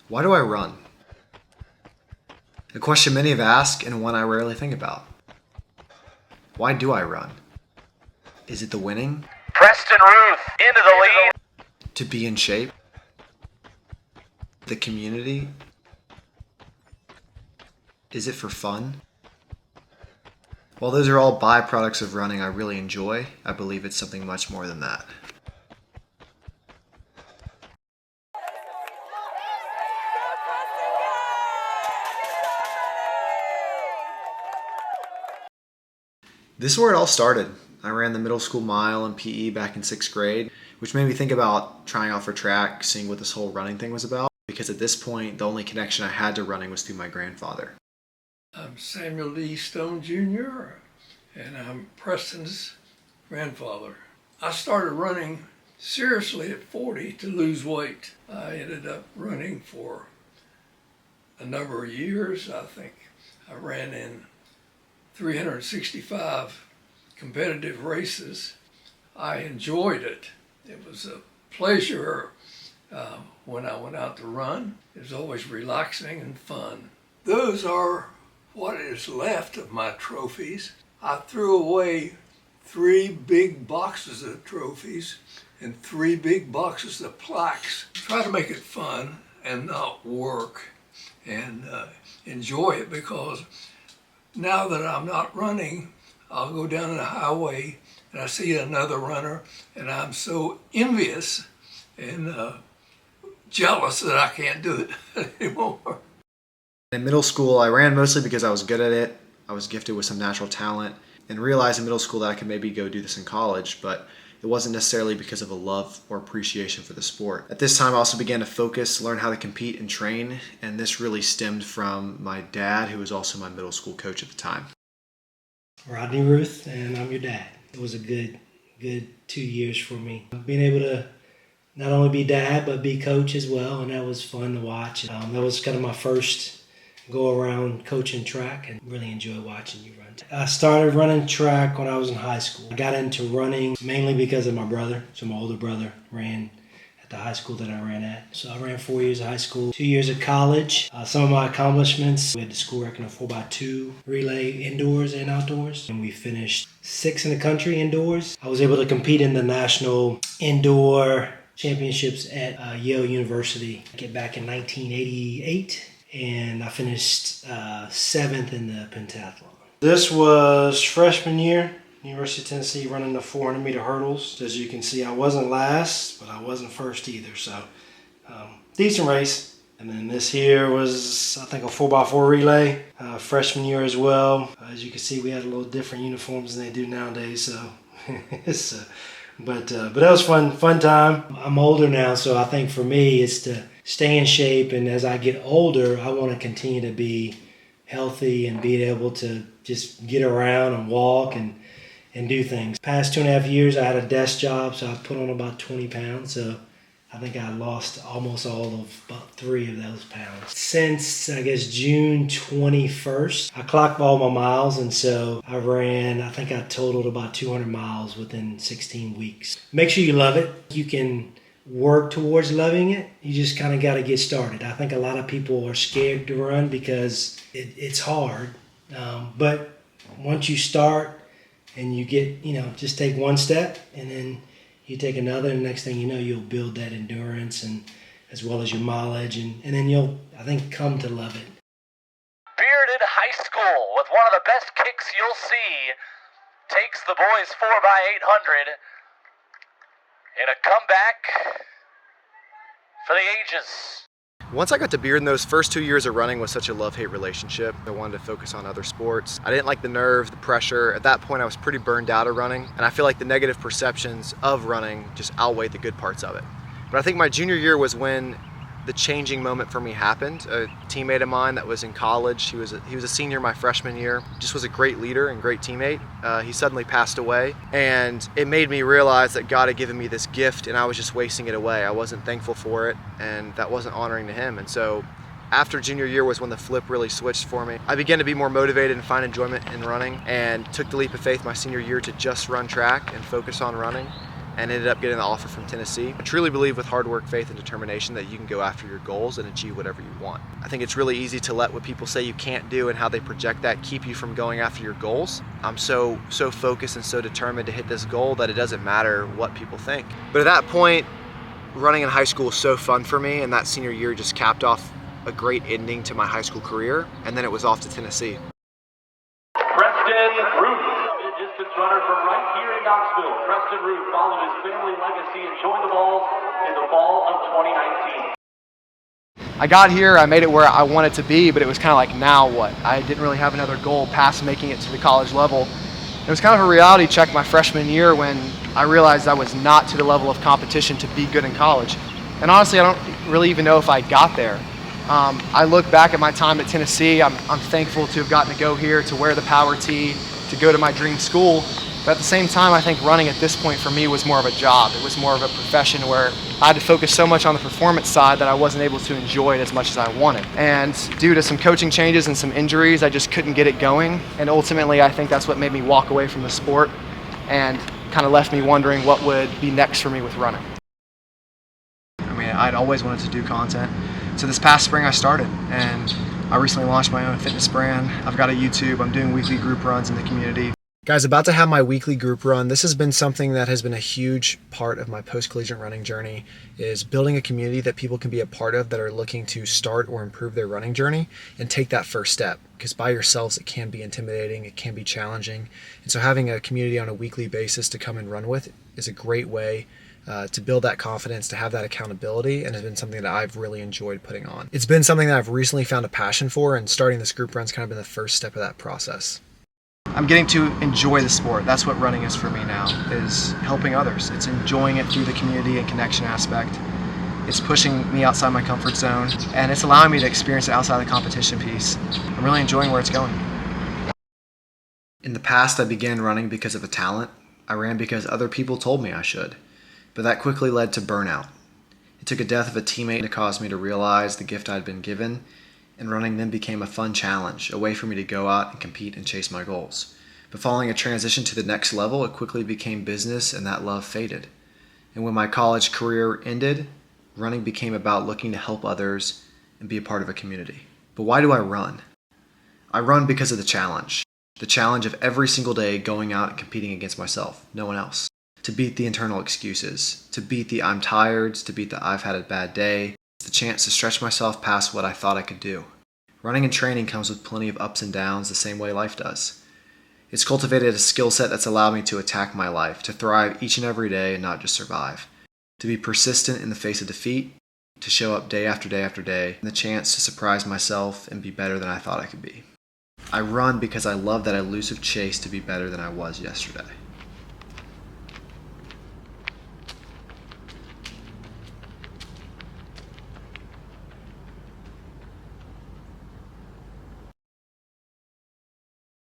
Why do I run? A question many have asked and one I rarely think about. Why do I run? Is it the winning? Preston Ruth into the lead. To be in shape? The community? Is it for fun? While those are all byproducts of running I really enjoy, I believe it's something much more than that. This is where it all started. I ran the middle school mile in PE back in 6th grade, which made me think about trying out for track, seeing what this whole running thing was about, because at this point, the only connection I had to running was through my grandfather. I'm Samuel D. Stone Jr., and I'm Preston's grandfather. I started running seriously at 40 to lose weight. I ended up running for a number of years. I think I ran in 365 competitive races. I enjoyed it. It was a pleasure when I went out to run. It was always relaxing and fun. Those are what is left of my trophies. I threw away 3 big boxes of trophies and 3 big boxes of plaques. Try to make it fun and not work, and enjoy it, because now that I'm not running, I'll go down the highway and I see another runner and I'm so envious and jealous that I can't do it anymore. In middle school, I ran mostly because I was good at it. I was gifted with some natural talent and realized in middle school that I could maybe go do this in college, but it wasn't necessarily because of a love or appreciation for the sport. At this time, I also began to focus, learn how to compete and train, and this really stemmed from my dad, who was also my middle school coach at the time. Rodney Ruth, and I'm your dad. It was a good 2 years for me. Being able to not only be dad, but be coach as well, and that was fun to watch. That was kind of my first go around coaching track, and really enjoy watching you run. I started running track when I was in high school. I got into running mainly because of my brother. So my older brother ran at the high school that I ran at. So I ran 4 years of high school, 2 years of college. Some of my accomplishments: we had the school record of 4x2 relay indoors and outdoors, and we finished 6th in the country indoors. I was able to compete in the national indoor championships at Yale University back in 1988. And I finished 7th in the pentathlon. This was freshman year, University of Tennessee, running the 400-meter hurdles. As you can see, I wasn't last, but I wasn't first either, so decent race. And then this here was, I think, a 4x4 relay, freshman year as well. As you can see, we had a little different uniforms than they do nowadays, so but that was fun time. I'm older now, so I think for me it's to stay in shape, and as I get older, I want to continue to be healthy and be able to just get around and walk and do things. Past 2.5 years, I had a desk job, so I put on about 20 pounds. So I think I lost almost all of about 3 of those pounds. Since, I guess, June 21st, I clocked all my miles, and so I think I totaled about 200 miles within 16 weeks. Make sure you love it. You can work towards loving it. You just kind of got to get started. I think a lot of people are scared to run because it's hard. But once you start and you get, just take one step, and then you take another, and next thing you know, you'll build that endurance and as well as your mileage, and then you'll, I think, come to love it. Bearded High School, with one of the best kicks you'll see, takes the boys 4x800 in a comeback for the ages. Once I got to Bearden, those first 2 years of running was such a love-hate relationship. I wanted to focus on other sports. I didn't like the nerves, the pressure. At that point, I was pretty burned out of running, and I feel like the negative perceptions of running just outweighed the good parts of it. But I think my junior year was when the changing moment for me happened. A teammate of mine that was in college, he was a senior my freshman year, just was a great leader and great teammate. He suddenly passed away, and it made me realize that God had given me this gift and I was just wasting it away. I wasn't thankful for it, and that wasn't honoring to him. And so after junior year was when the flip really switched for me. I began to be more motivated and find enjoyment in running, and took the leap of faith my senior year to just run track and focus on running. and ended up getting the offer from Tennessee. I truly believe with hard work, faith, and determination that you can go after your goals and achieve whatever you want. I think it's really easy to let what people say you can't do and how they project that keep you from going after your goals. I'm so focused and so determined to hit this goal that it doesn't matter what people think. But at that point, running in high school was so fun for me, and that senior year just capped off a great ending to my high school career, and then it was off to Tennessee. Preston Ruth, mid-distance runner from right here in Knoxville. Preston Ruth followed his family legacy and joined the Vols in the fall of 2019. I got here, I made it where I wanted to be, but it was kind of like, now what? I didn't really have another goal past making it to the college level. It was kind of a reality check my freshman year when I realized I was not to the level of competition to be good in college. And honestly, I don't really even know if I got there. I look back at my time at Tennessee, I'm thankful to have gotten to go here, to wear the power tee, to go to my dream school. But at the same time, I think running at this point for me was more of a job. It was more of a profession where I had to focus so much on the performance side that I wasn't able to enjoy it as much as I wanted. And due to some coaching changes and some injuries, I just couldn't get it going. And ultimately, I think that's what made me walk away from the sport and kind of left me wondering what would be next for me with running. I mean, I'd always wanted to do content. So this past spring I started, and I recently launched my own fitness brand. I've got a YouTube, I'm doing weekly group runs in the community. Guys, about to have my weekly group run. This has been something that has been a huge part of my post-collegiate running journey, is building a community that people can be a part of that are looking to start or improve their running journey and take that first step. Because by yourselves, it can be intimidating, it can be challenging. And so having a community on a weekly basis to come and run with is a great way to build that confidence, to have that accountability, and has been something that I've really enjoyed putting on. It's been something that I've recently found a passion for, and starting this group run's kind of been the first step of that process. I'm getting to enjoy the sport. That's what running is for me now, is helping others. It's enjoying it through the community and connection aspect. It's pushing me outside my comfort zone, and it's allowing me to experience it outside the competition piece. I'm really enjoying where it's going. In the past, I began running because of a talent. I ran because other people told me I should. But that quickly led to burnout. It took a death of a teammate to cause me to realize the gift I'd been given, and running then became a fun challenge, a way for me to go out and compete and chase my goals. But following a transition to the next level, it quickly became business, and that love faded. And when my college career ended, running became about looking to help others and be a part of a community. But why do I run? I run because of the challenge of every single day going out and competing against myself, no one else. To beat the internal excuses, to beat the I'm tired, to beat the I've had a bad day, the chance to stretch myself past what I thought I could do. Running and training comes with plenty of ups and downs the same way life does. It's cultivated a skill set that's allowed me to attack my life, to thrive each and every day and not just survive. To be persistent in the face of defeat, to show up day after day after day, and the chance to surprise myself and be better than I thought I could be. I run because I love that elusive chase to be better than I was yesterday.